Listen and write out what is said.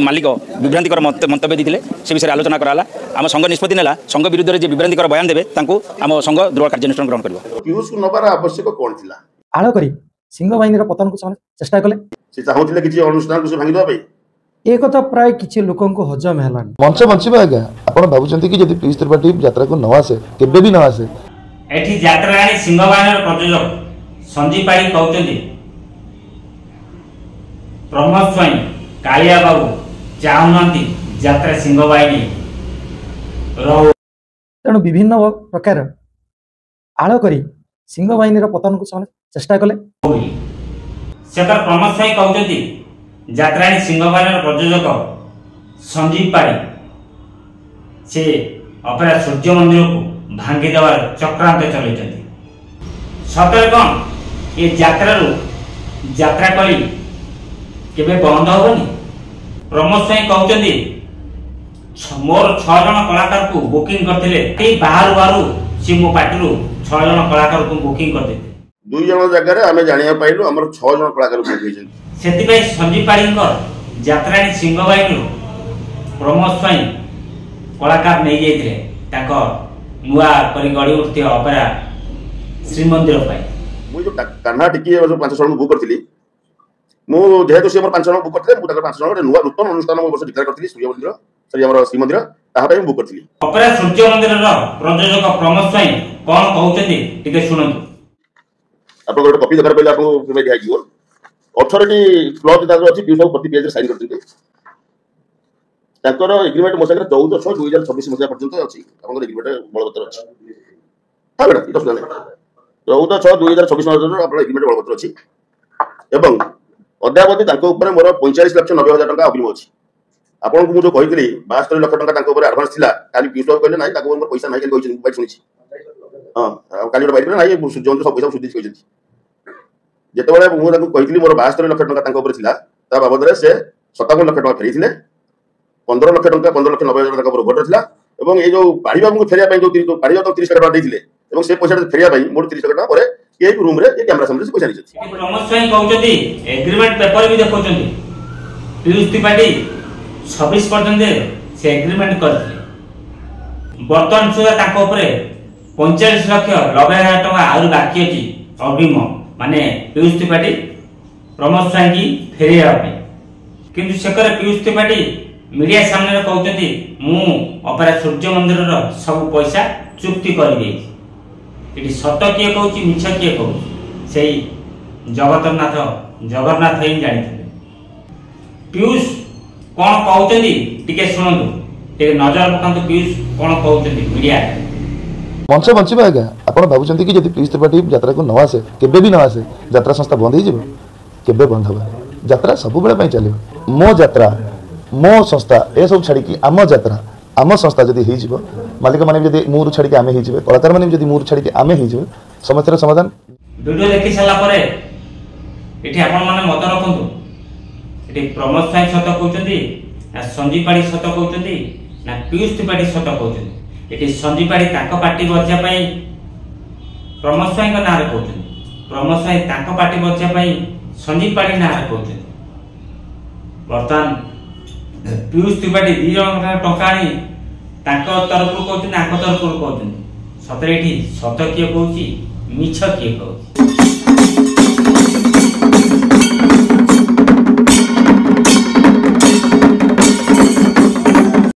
मालिक विभ्रांतिकर मंतव्य देते से विषय आलोचना कराला आम संघ निष्पत्ति नेला संघ विरुद्ध में विभ्रांतिकर बयान देवे आम संघ दृढ़ कार्यानुष्ठान ग्रहण कर पीयूष को नबार आवश्यक कौन थिला आड़ करी सिंह बाहिनी पतन को चेष्टा कले से चाहूले किसी अनुष्ठान को भांगी देबे ए कथा प्राय किछि लोकों को हजम हेलानी मंच बंचिबा आज्ञा आपण भाबुचंती कि जदि पीयूष त्रिपाठी यात्रा को न आसे केबे भी न आसे एठी यात्रा रानी सिंह बाहिनी प्रयोजक संजीव पाड़ी कहउचंती प्रमोद स्वाई कालिया बाबू चाहुनांती यात्रा सिंह बाहिनी रहो तेणु विभिन्न प्रकार आड़ करी सिंह बाहिनी पतन को चेष्टा कले से प्रमोद स्वाई कहउचंती यात्राणी सिंह बाहिनी प्रयोजक संजीव पाड़ी से अपेरा सूर्य मंदिर को भांगी देवार चक्रांत चलते सतरे कौन ये यात्रा करी केबे बंद होनी प्रमोद स्वाई कहते मोर 6 जन कलाकार को बुकिंग करते बाहर बाहर सी मो पार्टी 6 जन कलाकार को बुकिंग करते 2 जन जगह आम जाना पाइलु आम 6 जन कलाकार से संजीव पाड़ी यात्राणी सिंह बाहिनी प्रमोद स्वाई कलाकार नहीं जाते नुआ करी गड़ी उठते अपेरा श्रीमंदिर मुझे कान्हा टिकी 5 जन बुक करी जेहेतु सी 5 जन बुक करते 5 जन नुआ नूतन अनुष्ठान वर्ष डिक्लेयर करी सूर्य मंदिर सरी श्रीमंदिर ताहा बुक करी अपेरा सूर्य मंदिर प्रयोजक प्रमोद स्वाई कौन कहते शुणु आप कॉपी दरकार पहले आपको दिखाई 18 क्लज अच्छी पीयूष बाबू प्रति पेज साइन करते एग्रीमेंट मो सागर 14/6/2026 मसीहा पर्यंत अच्छी एग्रीमेंट बलवत्तर अच्छी हाँ बेटा ये असुविधा नहीं 14/6/2026 आप एग्रीमेंट बलवत्तर अच्छी एवं अद्यावधि मोर 45,90,000 टका अग्रिम अच्छी आपको मुझे कही 72 लाख टका आडभांस था खाली पीयूष बाबू कहले ना पैसा ना शुणी हाँ कल गोटे बाइक ना सूर्य सब पैसा सुधी कहते जितेबाला मुझे कही मोर 72 लाख टका बाबद से 57 लाख टका फेरी 15 लाख टका 15,90,000 टका भोटर था और ये जो पाड़ी बाबू फेरिया जो पाड़ी बाबू 30 लाख टका देते से पैसा फेरिया मोर 30 लाख टका ये रूम रे ये कैमरा सामने से पैसा नहीं प्रमोद स्वाई कहउचंती एग्रीमेंट पेपर भी देखौचंती पीयूष त्रिपाठी 26 पर्यंत से एग्रीमेंट करथिले वर्तमान सुधा ताको ऊपर 45,90,000 टका आउर बाकी अछि अग्रिम माने पीयूष त्रिपाठी प्रमोद स्वाई की फेरिया किंतु सेकर पीयूष त्रिपाठी मीडिया सामने कहते मु अपेरा सूर्य मंदिर सब पैसा चुक्ति कर सत किए कहूँ मिछ किए कहूँ से जगन्नाथ ही जानी पीयूष कौन कहते शुणु नजर पकातु पीयूष कौन कहते मीडिया मंच बंचिबा आज्ञा आपण भाबुचंती कि जदि पीयूष त्रिपाठी यात्रा को न आसे केबे भी न आसे यात्रा संस्था बंद हो केबे बंद होबा यात्रा सब बेले पई चलियो मो यात्रा मो संस्था ए सब छाड़ी आम यात्रा आम संस्था जदि हो मालिक माने जदि मूर छाड़ी आमे हो कलाकार माने जदि मूर छाड़ी आमे हो समस्या समाधान वीडियो देखि साला परे एठी आपण माने मत रखंतु एठी प्रमोद स्वाई सत कहउचंती ना संजीव पाड़ी सत कहउचंती ना पीयूष त्रिपाठी सत कहउचंती एठी संजीव पाड़ी ताको पार्टी बच्चा पई प्रमोद स्वाई को नारे कहउचंती प्रमोद स्वाई ताको पार्टी बच्चा पई संजीव पाड़ी नारे कहउचंती वर्तमान पीयूष त्रिपाठी 2 जन टका तरफ कहते तरफ कहते सतरे सत किए कहूँ मिछ किए कहूँ।